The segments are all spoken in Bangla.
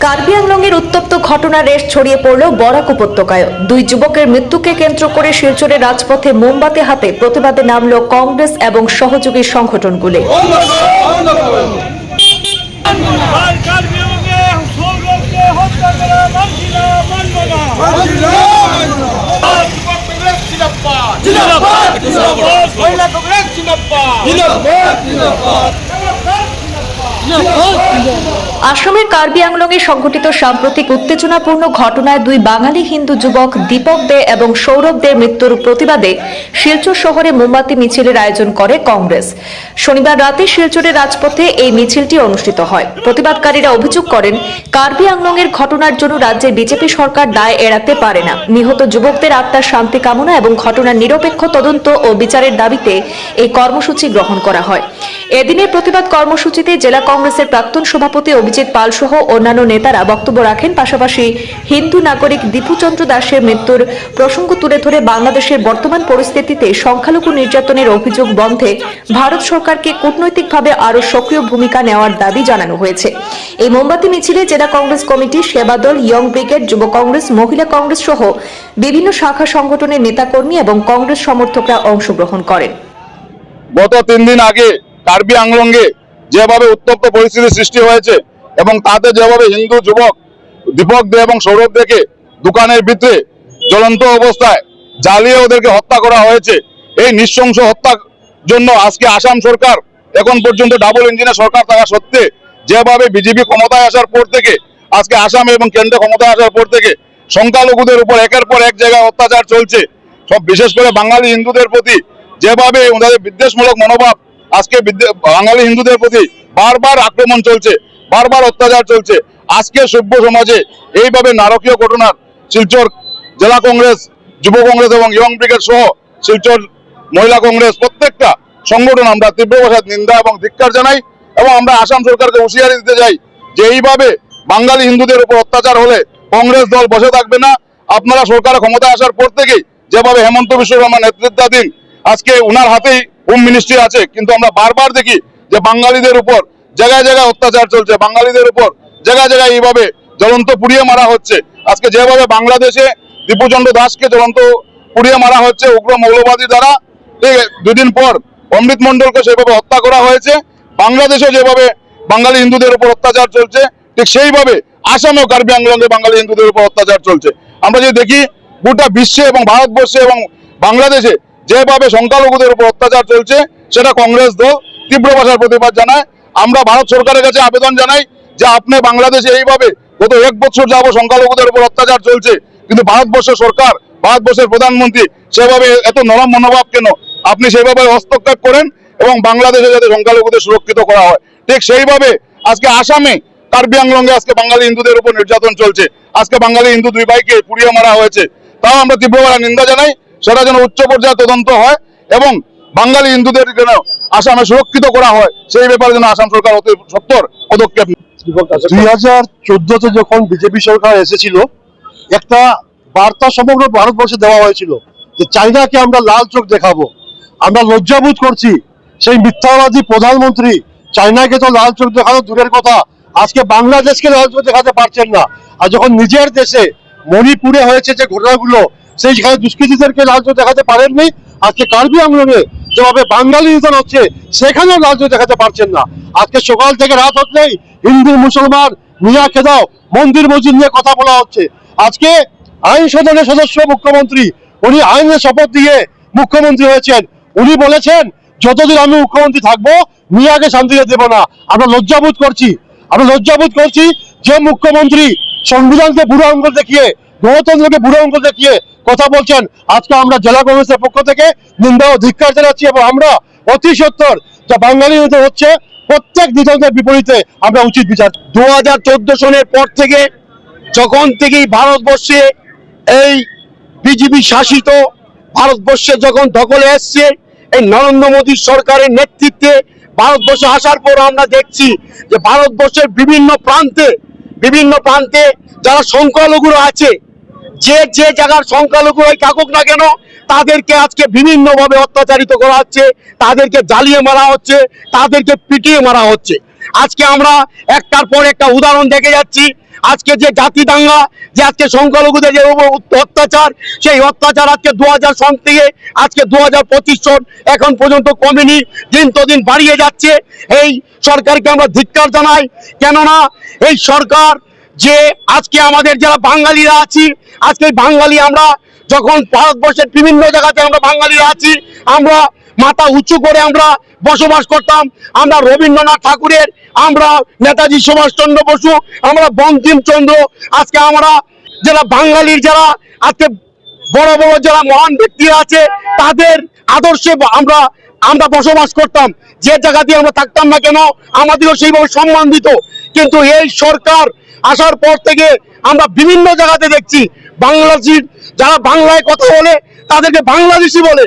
কার্বি আংলংয়ের উত্তপ্ত ঘটনার রেশ ছড়িয়ে পড়ল বরাক উপত্যকায়। দুই যুবকের মৃত্যুকে কেন্দ্র করে শিলচরের রাজপথে মোমবাতি হাতে প্রতিবাদে নামল কংগ্রেস এবং সহযোগী সংগঠনগুলি। আসামের কার্বি আংলংয়ে সংঘটিত সাম্প্রতিক উত্তেজনাপূর্ণ ঘটনায় দুই বাঙালি হিন্দু যুবক দীপক দে এবং সৌরভ দের মৃত্যুর প্রতিবাদে শিলচর শহরে মোমবাতি মিছিলের আয়োজন করে কংগ্রেস। শনিবার রাতে শিলচরের রাজপথে এই মিছিলটি অনুষ্ঠিত হয়। প্রতিবাদকারীরা অভিযোগ করেন, কার্বি আংলংয়ের ঘটনার জন্য রাজ্যের বিজেপি সরকার দায় এড়াতে পারে না। নিহত যুবকদের আত্মার শান্তি কামনা এবং ঘটনার নিরপেক্ষ তদন্ত ও বিচারের দাবিতে এই কর্মসূচি গ্রহণ করা হয়। এদিনের প্রতিবাদ কর্মসূচিতে জেলা কংগ্রেসের প্রাক্তন সভাপতি অভিজিৎ পাল সহ অন্যান্য নেতারা বক্তব্য রাখেন। পাশাপাশি হিন্দু নাগরিক দীপুচন্দ্র দাসের মৃত্যুর প্রসঙ্গ তুলে ধরে বাংলাদেশের বর্তমান পরিস্থিতিতে সংখ্যালঘু নির্যাতনের অভিযোগ বন্ধে ভারত সরকারকে কূটনৈতিকভাবে আরও সক্রিয় ভূমিকা নেওয়ার দাবি জানানো হয়েছে। এই মোমবাতি মিছিলে জেলা কংগ্রেস কমিটি, সেবাদল, ইয়ং ব্রিগেড, যুব কংগ্রেস, মহিলা কংগ্রেস সহ বিভিন্ন শাখা সংগঠনের নেতাকর্মী এবং কংগ্রেস সমর্থকরা অংশগ্রহণ করেন। গত 3 দিন আগে কার্বি আংলংয়ে যেভাবে উত্তপ্ত পরিস্থিতি সৃষ্টি হয়েছে এবং তাতে যেভাবে হিন্দু যুবক দীপক দে এবং সৌরভ দেকে দোকানের ভিতরে জ্বলন্ত অবস্থায় জ্বালিয়ে ওদেরকে হত্যা করা হয়েছে, এই নৃশংস হত্যার জন্য আজকে আসাম সরকার এখন পর্যন্ত ডাবল ইঞ্জিনের সরকার থাকা সত্ত্বে যেভাবে বিজেপি ক্ষমতায় আসার পর থেকে আজকে আসামে এবং কেন্দ্রে ক্ষমতায় আসার পর থেকে সংখ্যালঘুদের উপর একের পর এক জায়গায় অত্যাচার চলছে, সব বিশেষ করে বাঙালি হিন্দুদের প্রতি যেভাবে ওনাদের বিদ্বেষমূলক মনোভাব, আজকে বাঙালি হিন্দুদের প্রতি বারবার আক্রমণ চলছে, বারবার অত্যাচার চলছে। আজকে সভ্য সমাজে এইভাবে নারকীয় ঘটনার শিলচর জেলা কংগ্রেস, যুব কংগ্রেস এবং ইয়ং ব্রিগেড সহ শিলচর মহিলা কংগ্রেস প্রত্যেকটা সংগঠন আমরা তীব্র ভাষায় নিন্দা এবং ধিক্কার জানাই এবং আমরা আসাম সরকারকে হুঁশিয়ারি দিতে চাই যে এইভাবে বাঙালি হিন্দুদের উপর অত্যাচার হলে কংগ্রেস দল বসে থাকবে না। আপনারা সরকারের ক্ষমতায় আসার পর থেকেই যেভাবে হেমন্ত বিশ্ব শর্মা নেতৃত্বাধীন আজকে উনার হাতেই হোম মিনিস্ট্রি আছে, কিন্তু আমরা বারবার দেখি যে বাঙালিদের উপর জায়গায় জায়গায় অত্যাচার চলছে, বাঙালিদের উপর জায়গায় জায়গায় এইভাবে জ্বলন্ত পুড়িয়ে মারা হচ্ছে। আজকে যেভাবে বাংলাদেশে দীপুচন্দ্র দাসকে জ্বলন্ত পুড়িয়ে মারা হচ্ছে উগ্র মৌলবাদী দ্বারা, ঠিক 2 দিন পর অমৃত মন্ডলকে সেভাবে হত্যা করা হয়েছে। বাংলাদেশে যেভাবে বাঙালি হিন্দুদের উপর অত্যাচার চলছে, ঠিক সেইভাবে আসামেও কার্বি আংলংয়ে বাঙালি হিন্দুদের উপর অত্যাচার চলছে। আমরা যদি দেখি গোটা বিশ্বে এবং ভারতবর্ষে এবং বাংলাদেশে যেভাবে সংখ্যালঘুদের উপর অত্যাচার চলছে, সেটা কংগ্রেস দল তীব্র ভাষার প্রতিবাদ জানায়। আমরা ভারত সরকারের কাছে আবেদন জানাই যে আপনি বাংলাদেশে এইভাবে গত 1 বছর যাবত সংখ্যালঘুদের উপর অত্যাচার চলছে, কিন্তু ভারতবর্ষের সরকার, ভারতবর্ষের প্রধানমন্ত্রী সেভাবে এত নরম মনোভাব কেন? আপনি সেইভাবে হস্তক্ষেপ করেন এবং বাংলাদেশে যাতে সংখ্যালঘুদের সুরক্ষিত করা হয়, ঠিক সেইভাবে আজকে আসামে কার্বি আংলংয়ে আজকে বাঙালি হিন্দুদের উপর নির্যাতন চলছে। আজকে বাঙালি হিন্দু 2 ভাইকে পুড়িয়ে মারা হয়েছে, তাও আমরা তীব্রভাবে নিন্দা জানাই। সেটা যেন উচ্চ পর্যায়ে তদন্ত হয় এবং বাঙালি হিন্দুদের যেন আসামে সুরক্ষিত করা হয়, সেই ব্যাপারে যেন আসাম সরকার অতি সত্বর পদক্ষেপ। 2014-তে যখন বিজেপি সরকার এসেছিল, একটা বার্তা সমগ্র ভারতবর্ষে দেওয়া হয়েছিল যে চাইনাকে আমরা লাল চোখ দেখাবো। আমরা লজ্জাবোধ করছি, সেই মিথ্যাবাদী প্রধানমন্ত্রী চাইনাকে তো লাল চোখ দেখানো দূরের কথা, আজকে বাংলাদেশকে লাল চোখ দেখাতে পারছেন না। আর যখন নিজের দেশে মণিপুরে হয়েছে যে ঘটনাগুলো, সেইখানে দুষ্কৃতীদেরকে লাল চোখ দেখাতে পারেননি, আজকে কার্বি আংলংয়ে যেভাবে বাঙালি নিধন হচ্ছে সেখানেও লাল চোখ দেখাতে পারছেন না। আজকে সকাল থেকে রাত হলেই হিন্দু মুসলমান মিয়া খেদাও মন্দির মসজিদ নিয়ে কথা বলা হচ্ছে। আজকে আইন সদনের সদস্য মুখ্যমন্ত্রী, উনি আইনের শপথ দিয়ে মুখ্যমন্ত্রী হয়েছেন, উনি বলেছেন যতদিন আমি মুখ্যমন্ত্রী থাকবো মিয়াকে শান্তিতে দেব না। আমরা লজ্জাবোধ করছি, যে মুখ্যমন্ত্রী সংবিধানকে বুড়ো আঙ্গুল দেখিয়ে, গণতন্ত্রকে বুড়ো আঙ্গুল দেখিয়ে কথা বলছেন। আজকে আমরা জেলা কংগ্রেসের পক্ষ থেকে নিন্দা ও ধিক্কার জানাচ্ছি এবং আমরা অতি সত্বর যা বাঙালি নিধন হচ্ছে প্রত্যেক নিধনের বিপরীতে আমরা উচিত বিচার। 2014 সনের পর থেকে যখন থেকেই ভারতবর্ষে এই বিজেপি শাসিত ভারতবর্ষে যখন দখলে এসছে এই নরেন্দ্র মোদী সরকারের নেতৃত্বে ভারতবর্ষে আসার পর আমরা দেখছি যে ভারতবর্ষের বিভিন্ন প্রান্তে যারা সংখ্যালঘুরা আছে, যে জায়গার সংখ্যালঘু থাকুক না কেন, তাদেরকে আজকে বিভিন্নভাবে অত্যাচারিত করা হচ্ছে, তাদেরকে জ্বালিয়ে মারা হচ্ছে, তাদেরকে পিটিয়ে মারা হচ্ছে। আজকে আমরা একটার পর একটা উদাহরণ দেখে যাচ্ছি। আজকে যে জাতি দাঙ্গা, যে আজকে সংখ্যালঘুদের যে অত্যাচার, সেই অত্যাচার আজকে 2000 সন থেকে আজকে 2025 সন এখন পর্যন্ত কমেনি, দিন তো দিন বাড়িয়ে যাচ্ছে। এই সরকারকে আমরা ধিক্কার জানাই, কেননা এই সরকার যে আজকে আমাদের যারা বাঙালিরা আছি, আজকে বাঙালি আমরা যখন ভারতবর্ষের বিভিন্ন জায়গাতে আমরা বাঙালিরা আছি, আমরা মাথা উঁচু করে আমরা বসবাস করতাম। আমরা রবীন্দ্রনাথ ঠাকুরের, আমরা নেতাজি সুভাষচন্দ্র বসু, আমরা বঙ্কিমচন্দ্র, আজকে আমরা যারা বাঙালির যারা আজকে বড় বড় যারা মহান ব্যক্তিরা আছে তাদের আদর্শে আমরা আমরা বসবাস করতাম। যে জায়গাতে আমরা থাকতাম না কেন আমাদেরও সেইভাবে সম্মান দিত। কিন্তু এই সরকার আসার পর থেকে আমরা বিভিন্ন জায়গাতে দেখছি বাংলাদেশির যারা বাংলায় কথা বলে তাদেরকে বাংলাদেশি বলে,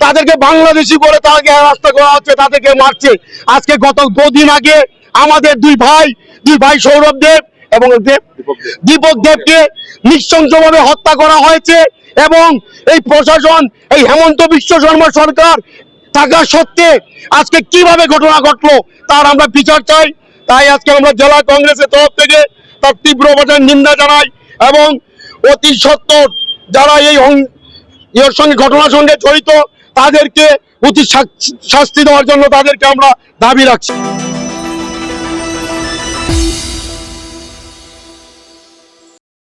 তাদেরকে বাংলাদেশি বলে তাদেরকে রাস্তা করা হচ্ছে, তাদেরকে মারছে। আজকে গত 2 দিন আগে আমাদের দুই ভাই সৌরভ দেব এবং দীপক দেবকে নৃশংসভাবে হত্যা করা হয়েছে। এবং এই প্রশাসন, এই হেমন্ত বিশ্ব শর্মা সরকার থাকা সত্ত্বে আজকে কিভাবে ঘটনা ঘটলো তার আমরা বিচার চাই। তাই আজকে আমরা জেলা কংগ্রেসের তরফ থেকে তার তীব্র নিন্দা জানাই এবং অতি সত্বর যারা এর সঙ্গে ঘটনার সঙ্গে জড়িত তাদেরকে উচিত শাস্তি দেওয়ার জন্য তাদেরকে আমরা দাবি রাখছি।